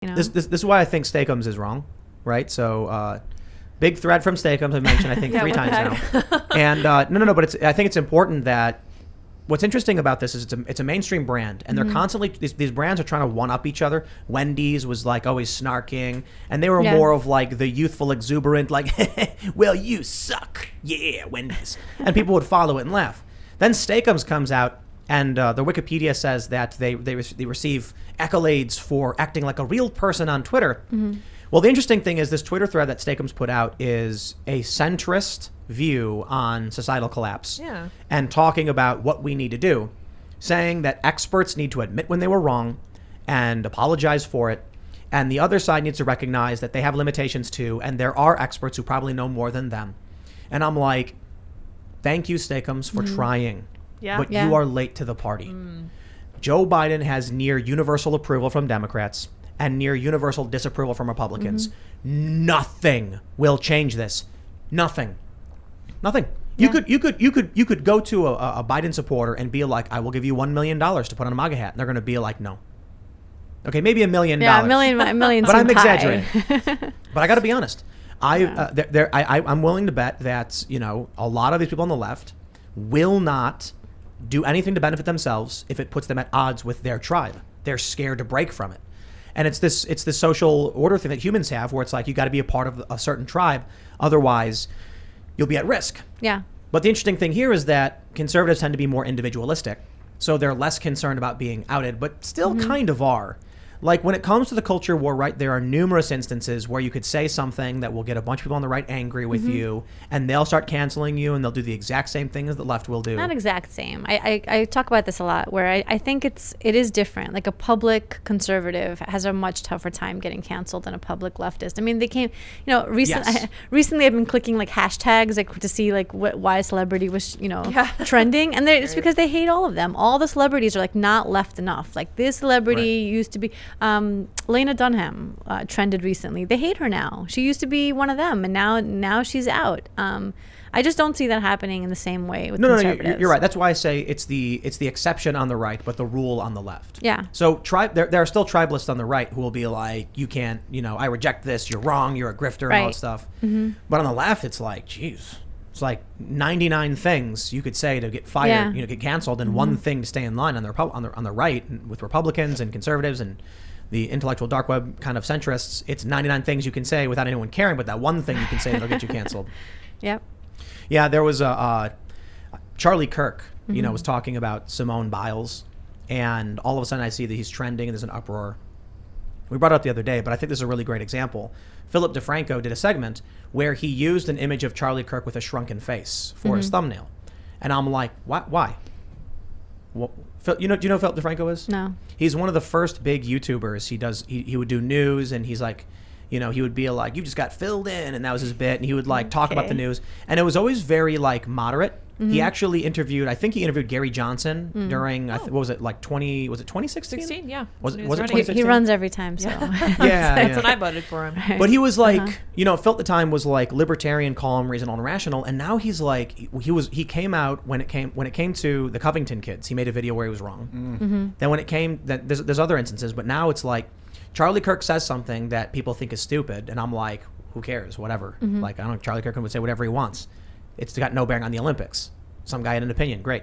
This is why I think Steak-Umms is wrong, right? So big thread from Steak-Umms I've mentioned I think 3 times now. And no, but I think it's important that what's interesting about this is it's a mainstream brand, and they're constantly these brands are trying to one up each other. Wendy's was like always snarking, and they were more of like the youthful, exuberant, like, well, you suck, yeah, Wendy's, and people would follow it and laugh. Then Steak-Umms comes out, and the Wikipedia says that they receive accolades for acting like a real person on Twitter. Well, the interesting thing is this Twitter thread that Steak-Umms put out is a centrist view on societal collapse and talking about what we need to do, saying that experts need to admit when they were wrong and apologize for it. And the other side needs to recognize that they have limitations too. And there are experts who probably know more than them. And I'm like, thank you, Steak-Umms, for trying. But you are late to the party. Joe Biden has near universal approval from Democrats and near universal disapproval from Republicans. Nothing will change this. Nothing. You could go to a Biden supporter and be like, I will give you $1 million to put on a MAGA hat. And they're going to be like, no. Okay, maybe $1 million. Yeah, a million. But I'm exaggerating. But I got to be honest. I'm willing to bet that, a lot of these people on the left will not do anything to benefit themselves if it puts them at odds with their tribe. They're scared to break from it. And it's this social order thing that humans have where it's like you got to be a part of a certain tribe. Otherwise, you'll be at risk. Yeah. But the interesting thing here is that conservatives tend to be more individualistic. So they're less concerned about being outed, but still kind of are. Like when it comes to the culture war, right, there are numerous instances where you could say something that will get a bunch of people on the right angry with you, and they'll start canceling you, and they'll do the exact same thing as the left will do. Not exact same. I talk about this a lot, where I think it is different. Like a public conservative has a much tougher time getting canceled than a public leftist. I mean, they came, recently I've been clicking like hashtags like to see like why a celebrity was, trending, and it's because they hate all of them. All the celebrities are like not left enough. Like this celebrity used to be. Lena Dunham trended recently. They hate her now. She used to be one of them, and now she's out. I just don't see that happening in the same way with conservatives. No, you're right. That's why I say it's the exception on the right, but the rule on the left. Yeah. So there are still tribalists on the right who will be like, you can't, I reject this. You're wrong. You're a grifter and all that stuff. But on the left, it's like, geez. It's like 99 things you could say to get fired, get canceled, and one thing to stay in line on the right with Republicans and conservatives and the intellectual dark web kind of centrists. It's 99 things you can say without anyone caring, but that one thing you can say that'll get you canceled. Yep. Yeah, there was Charlie Kirk, was talking about Simone Biles, and all of a sudden I see that he's trending and there's an uproar. We brought it up the other day, but I think this is a really great example. Philip DeFranco did a segment where he used an image of Charlie Kirk with a shrunken face for his thumbnail. And I'm like, why? Well, do you know who Philip DeFranco is? No. He's one of the first big YouTubers. He would do news, and he's like, he would be like, you just got filled in, and that was his bit. And he would like talk about the news. And it was always very like moderate. He actually interviewed Gary Johnson during, what was it, like 2016? 16, yeah. Was it 2016? He runs every time, so. That's when I voted for him. But he was like, Phil at the time was like libertarian, calm, reasonable, and rational. And now he's like, he came out when it came to the Covington kids. He made a video where he was wrong. Then when it came, there's other instances, but now it's like, Charlie Kirk says something that people think is stupid, and I'm like, who cares? Whatever. Like, I don't know, Charlie Kirk would say whatever he wants. It's got no bearing on the Olympics. Some guy had an opinion. Great.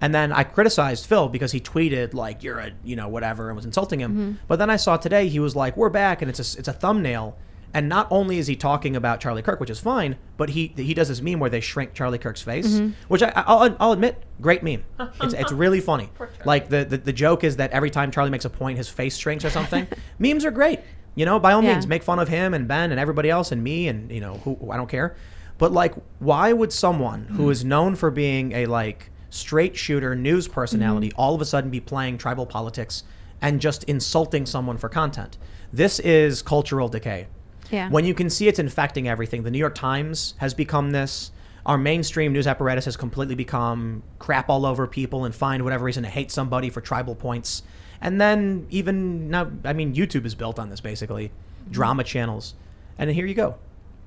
And then I criticized Phil because he tweeted like, you're a, whatever, and was insulting him. But then I saw today he was like, we're back, and it's a thumbnail. And not only is he talking about Charlie Kirk, which is fine, but he does this meme where they shrink Charlie Kirk's face, which I'll admit, great meme. It's really funny. Like the joke is that every time Charlie makes a point, his face shrinks or something. Memes are great. By all means, make fun of him and Ben and everybody else and me and, who I don't care. But like, why would someone who is known for being a like straight shooter news personality all of a sudden be playing tribal politics and just insulting someone for content? This is cultural decay. Yeah. When you can see it's infecting everything. The New York Times has become this. Our mainstream news apparatus has completely become crap all over people and find whatever reason to hate somebody for tribal points. And then even now, YouTube is built on this basically. Drama channels. And here you go.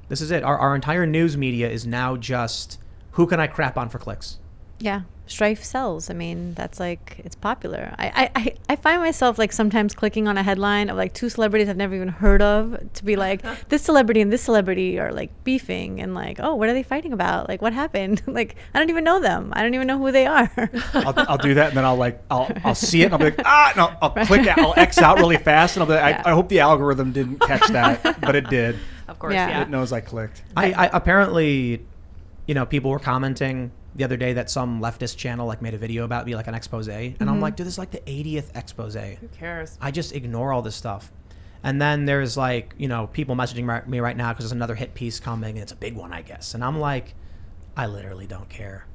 This is it. Our entire news media is now just, who can I crap on for clicks? Yeah. Strife sells. I mean, that's like, it's popular. I find myself like sometimes clicking on a headline of like two celebrities I've never even heard of to be like, this celebrity and this celebrity are like beefing, and like, oh, what are they fighting about? Like, what happened? Like, I don't even know them. I don't even know who they are. I'll do that, and then I'll see it, and I'll be like, and I'll click it, I'll X out really fast, and I'll be like, I hope the algorithm didn't catch that, but it did. Of course, yeah. It knows I clicked. I apparently, people were commenting the other day that some leftist channel like made a video about me, like an expose, and I'm like, dude, this is like the 80th expose. Who cares? I just ignore all this stuff. And then there's like, people messaging me right now because there's another hit piece coming, and it's a big one, I guess. And I'm like, I literally don't care.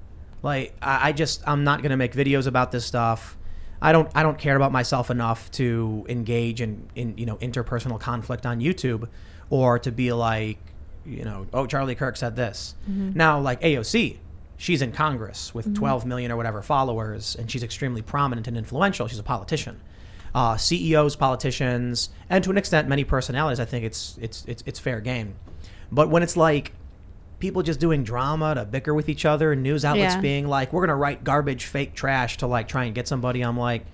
Like, I'm not gonna make videos about this stuff. I don't care about myself enough to engage in interpersonal conflict on YouTube, or to be like, oh, Charlie Kirk said this. Now, like AOC, she's in Congress with 12 million or whatever followers, and she's extremely prominent and influential. She's a politician. CEOs, politicians, and to an extent, many personalities, I think it's fair game. But when it's like people just doing drama to bicker with each other, and news outlets being like, we're going to write garbage, fake trash to like try and get somebody, I'm like,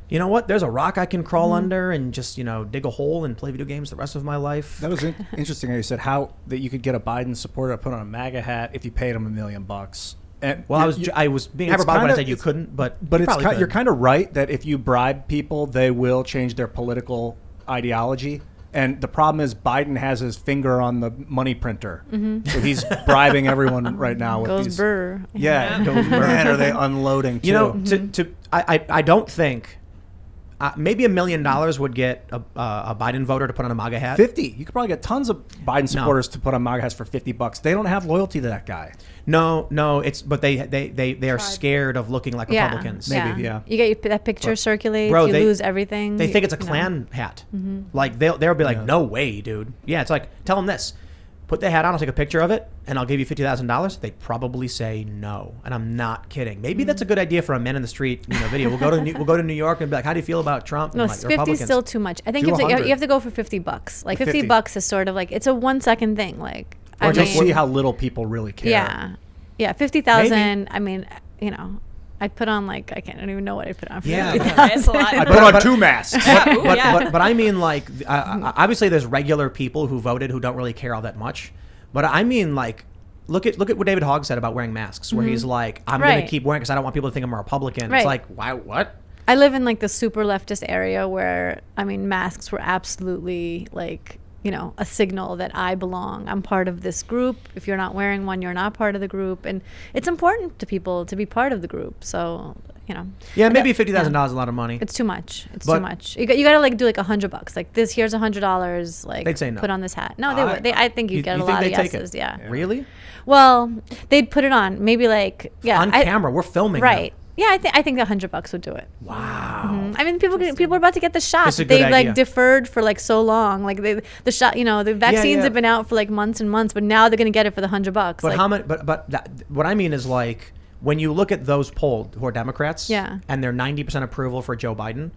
you know what? There's a rock I can crawl under and just, dig a hole and play video games the rest of my life. That was interesting how you said that you could get a Biden supporter to put on a MAGA hat if you paid him $1 million. And well, I was being hyperbolic when I said you couldn't, but you're kind of right that if you bribe people, they will change their political ideology. And the problem is Biden has his finger on the money printer, so he's bribing everyone right now with these. Burr. Yeah, goes burr. Man, are they unloading too? I don't think. Maybe $1 million would get a Biden voter to put on a MAGA hat. 50. You could probably get tons of Biden supporters to put on MAGA hats for $50. They don't have loyalty to that guy. No. But they are scared of looking like Republicans. Maybe, yeah. You get that picture circulates. You lose everything. They think it's a Klan hat. Like they'll be like, no way, dude. Yeah, it's like, tell them this. Put the hat on, I'll take a picture of it, and I'll give you $50,000. They'd probably say no, and I'm not kidding. Maybe that's a good idea for a man in the street video. We'll go to New York and be like, how do you feel about Trump? No, and like, 50 is still too much. I think you have to go for $50. Like $50 is sort of like, it's a 1 second thing. Like, or just see how little people really care. Yeah, 50,000. I mean, I put on I don't even know what I put on. For It's a lot. I put on 2 masks. But I mean, like, obviously there's regular people who voted who don't really care all that much. But I mean, like, look at what David Hogg said about wearing masks, where he's like, I'm going to keep wearing because I don't want people to think I'm a Republican. It's like, why? What? I live in like the super leftist area where, I mean, masks were absolutely like, a signal that I belong. I'm part of this group. If you're not wearing one, you're not part of the group. And it's important to people to be part of the group. So, Yeah, maybe $50,000 is a lot of money. It's too much. Too much. You got to like do like $100. Like this, here's $100. Like they'd say no. Put on this hat. No, they would. I think you'd get a lot of yeses. Yeah. Really? Well, they'd put it on. Maybe like on camera. We're filming. Right. Them. Yeah, I think $100 would do it. Wow. I mean, people are about to get the shot. They've like deferred for like so long. Like the shot, the vaccines have been out for like months and months, but now they're gonna get it for the $100. But like, how much? But what I mean is like when you look at those polled who are Democrats, and they're 90% approval for Joe Biden,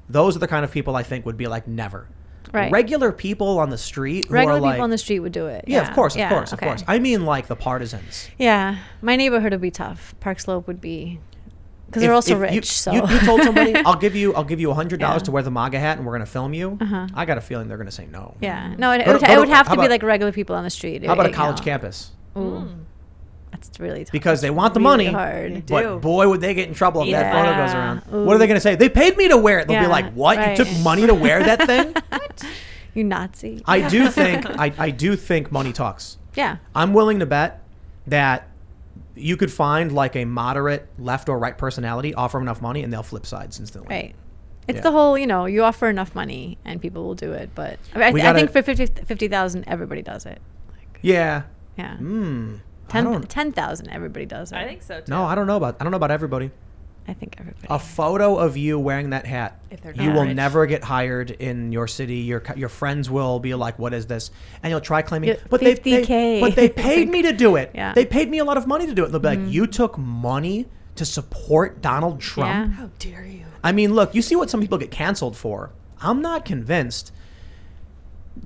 those are the kind of people I think would be like never. Right. Regular people on the street. People on the street would do it. Yeah, of course. I mean, like the partisans. Yeah, my neighborhood would be tough. Park Slope would be. Because they're also rich. You told somebody, I'll give you $100 to wear the MAGA hat, and we're going to film you. I got a feeling they're going to say no. Yeah, no, it would have to be like regular people on the street. How about a college campus? Ooh, that's really tough. Because they want the money, hard. But boy, would they get in trouble if that photo goes around. Ooh. What are they going to say? They paid me to wear it. They'll be like, what? Right. You took money to wear that thing? What? You Nazi. I do think money talks. Yeah. I'm willing to bet that you could find like a moderate left or right personality, offer them enough money, and they'll flip sides instantly. Right. It's the whole, you offer enough money and people will do it. But I think for 50,000, everybody does it. Yeah. 10,000, everybody does it. I think so too. No, I don't know about everybody. I think everybody. A photo of you wearing that hat, you will never get hired in your city. Your friends will be like, "What is this?" And you'll try claiming, but they paid me to do it. Yeah. They paid me a lot of money to do it. They'll be like, "You took money to support Donald Trump? Yeah. How dare you?" I mean, look, you see what some people get canceled for. I'm not convinced.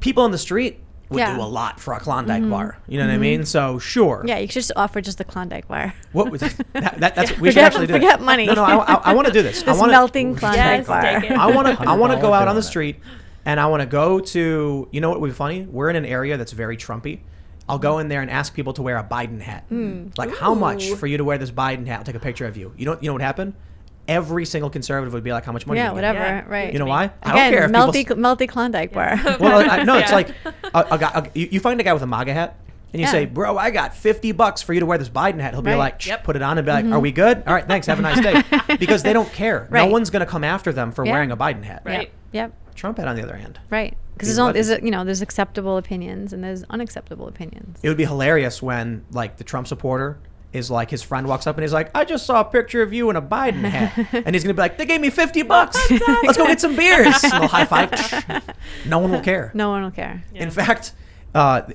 People on the street would Yeah. do a lot for a Klondike bar. You know what I mean? So sure. Yeah, you should just offer just the Klondike bar. What was that's we should actually do forget that. money. No, I want to do this. This melting Klondike Yes, bar. take it. I want to go out on the that. street, and I want to go to. You know what would be funny? We're in an area that's very Trumpy. I'll go in there and ask people to wear a Biden hat. Like, how much for you to wear this Biden hat? I'll take a picture of you. You know what happened? Every single conservative would be like, how much money? Yeah, do you get? whatever. Yeah. Right. You know why? I Again, don't care if melty Klondike bar. Well, no, it's Yeah. like a guy. You find a guy with a MAGA hat, and you Yeah. say, "Bro, I got $50 for you to wear this Biden hat." He'll be Right. like, Yep. "Put it on," and be like, "Are we good? All right, thanks. Have a nice day." Because they don't care. No Right. one's gonna come after them for Yeah. wearing a Biden hat. Right. Yep. Trump hat, on the other hand, Right. Because He's there's acceptable opinions and there's unacceptable opinions. it would be hilarious when like the Trump supporter is like his friend walks up and he's like, "I just saw a picture of you in a Biden hat," and he's gonna be like, "They gave me $50. Let's go get some beers." And they'll high five. No one will care. No one will care. Yeah. In fact,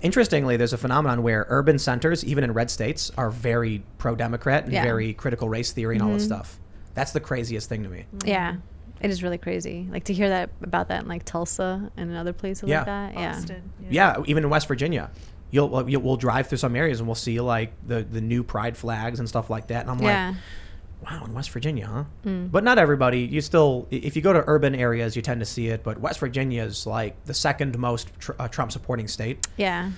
interestingly, there's a phenomenon where urban centers, even in red states, are very pro-Democrat and Yeah. very critical race theory and all this stuff. That's the craziest thing to me. Yeah. It is really crazy. Like to hear that about that in like Tulsa and in other places Yeah. like that. Yeah. Boston. Yeah, even in West Virginia, we'll drive through some areas and we'll see like the new pride flags and stuff like that, and I'm Yeah. like, wow, in West Virginia, huh? But not everybody. You still, if you go to urban areas, you tend to see it. But West Virginia is like the second most Trump supporting state. Yeah.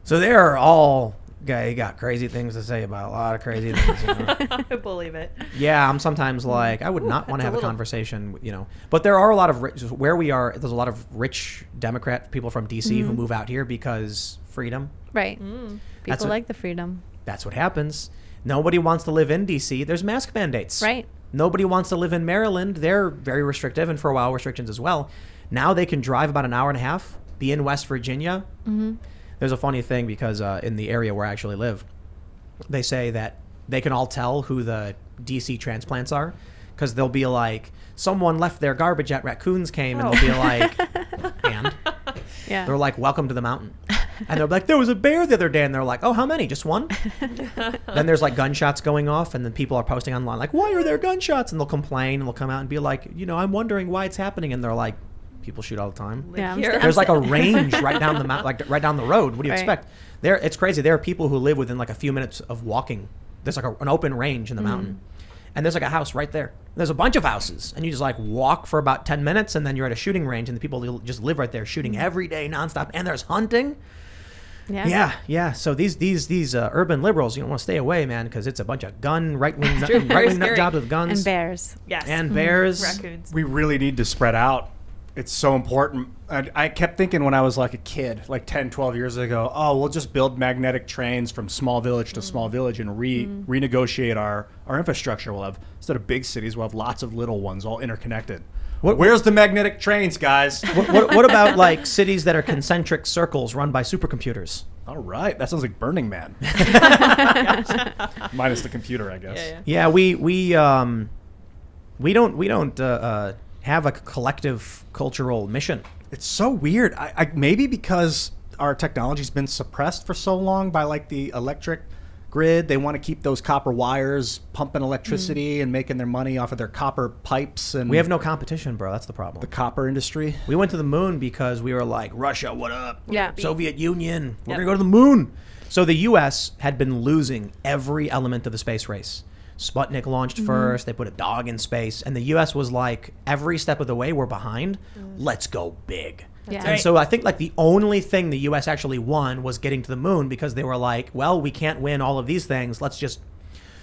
So they're all got crazy things to say about a lot of crazy things. You know? I believe it. Yeah, I'm sometimes like, I would not want to That's have a a little- conversation, you know. But there are a lot of where we are. There's a lot of rich Democrat people from DC who move out here because freedom. Right. Mm. That's People what- like the freedom. That's what happens. Nobody wants to live in DC. There's mask mandates. Right. Nobody wants to live in Maryland. They're very restrictive, and for a while restrictions as well. Now they can drive about an hour and a half, be in West Virginia. There's a funny thing because in the area where I actually live, they say that they can all tell who the DC transplants are because they'll be like, someone left their garbage at Raccoons Came, and they'll be like, and Yeah. they're like, welcome to the mountain. And they're like, there was a bear the other day. And they're like, oh, how many? Just one? Then there's like gunshots going off. And then people are posting online like, why are there gunshots? And they'll complain and they'll come out and be like, I'm wondering why it's happening. And they're like, people shoot all the time. Yeah, I'm Here. st- There's like a range right down the right down the road. What do you Right. expect? It's crazy. There are people who live within like a few minutes of walking. There's like an open range in the mountain. And there's like a house right there. There's a bunch of houses, and you just like walk for about 10 minutes, and then you're at a shooting range, and the people just live right there shooting every day nonstop. And there's hunting. Yeah. So these urban liberals, you don't want to stay away, man, because it's a bunch of right wing Very nut scary. jobs with guns And bears. Yes. and bears. Raccoons. We really need to spread out. It's so important. I kept thinking when I was like a kid, like 10, 12 years ago, oh, we'll just build magnetic trains from small village to small village and renegotiate our infrastructure. We'll have, instead of big cities, we'll have lots of little ones all interconnected. Where's the magnetic trains, guys? What about like cities that are concentric circles run by supercomputers? All right. That sounds like Burning Man. Minus the computer, I guess. Yeah. Yeah, we don't have a collective cultural mission. It's so weird. I maybe because our technology's been suppressed for so long by like the electric grid, they want to keep those copper wires pumping electricity and making their money off of their copper pipes. And We have no competition, bro. That's the problem. the copper industry. We went to the moon because we were like, Russia, what up? Yeah. Soviet Union, we're Yep. going to go to the moon. So the U.S. had been losing every element of the space race. Sputnik launched first. They put a dog in space. And the U.S. was like, every step of the way, we're behind. Let's go big. Yeah. And so I think like the only thing the U.S. actually won was getting to the moon because they were like, well, we can't win all of these things. Let's just...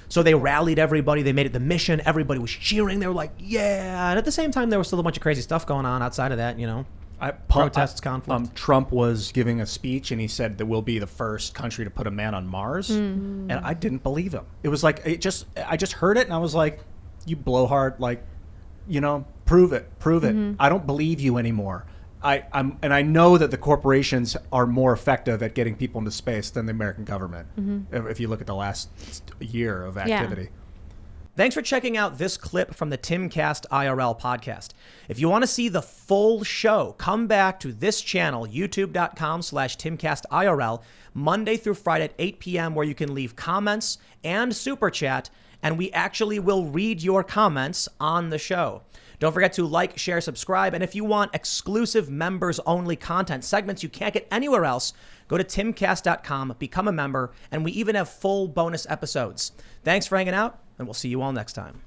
So they rallied everybody. They made it the mission. Everybody was cheering. They were like, yeah. And at the same time, there was still a bunch of crazy stuff going on outside of that, protests, conflict. Trump was giving a speech and he said that we'll be the first country to put a man on Mars, and I didn't believe him. It was like I just heard it and I was like, you blowhard, like, prove it. I don't believe you anymore. I know that the corporations are more effective at getting people into space than the American government. If you look at the last year of activity. Thanks for checking out this clip from the Timcast IRL podcast. If you want to see the full show, come back to this channel, youtube.com/TimcastIRL, Monday through Friday at 8 p.m., where you can leave comments and super chat, and we actually will read your comments on the show. Don't forget to like, share, subscribe. And if you want exclusive members-only content, segments you can't get anywhere else, go to timcast.com, become a member, and we even have full bonus episodes. Thanks for hanging out, and we'll see you all next time.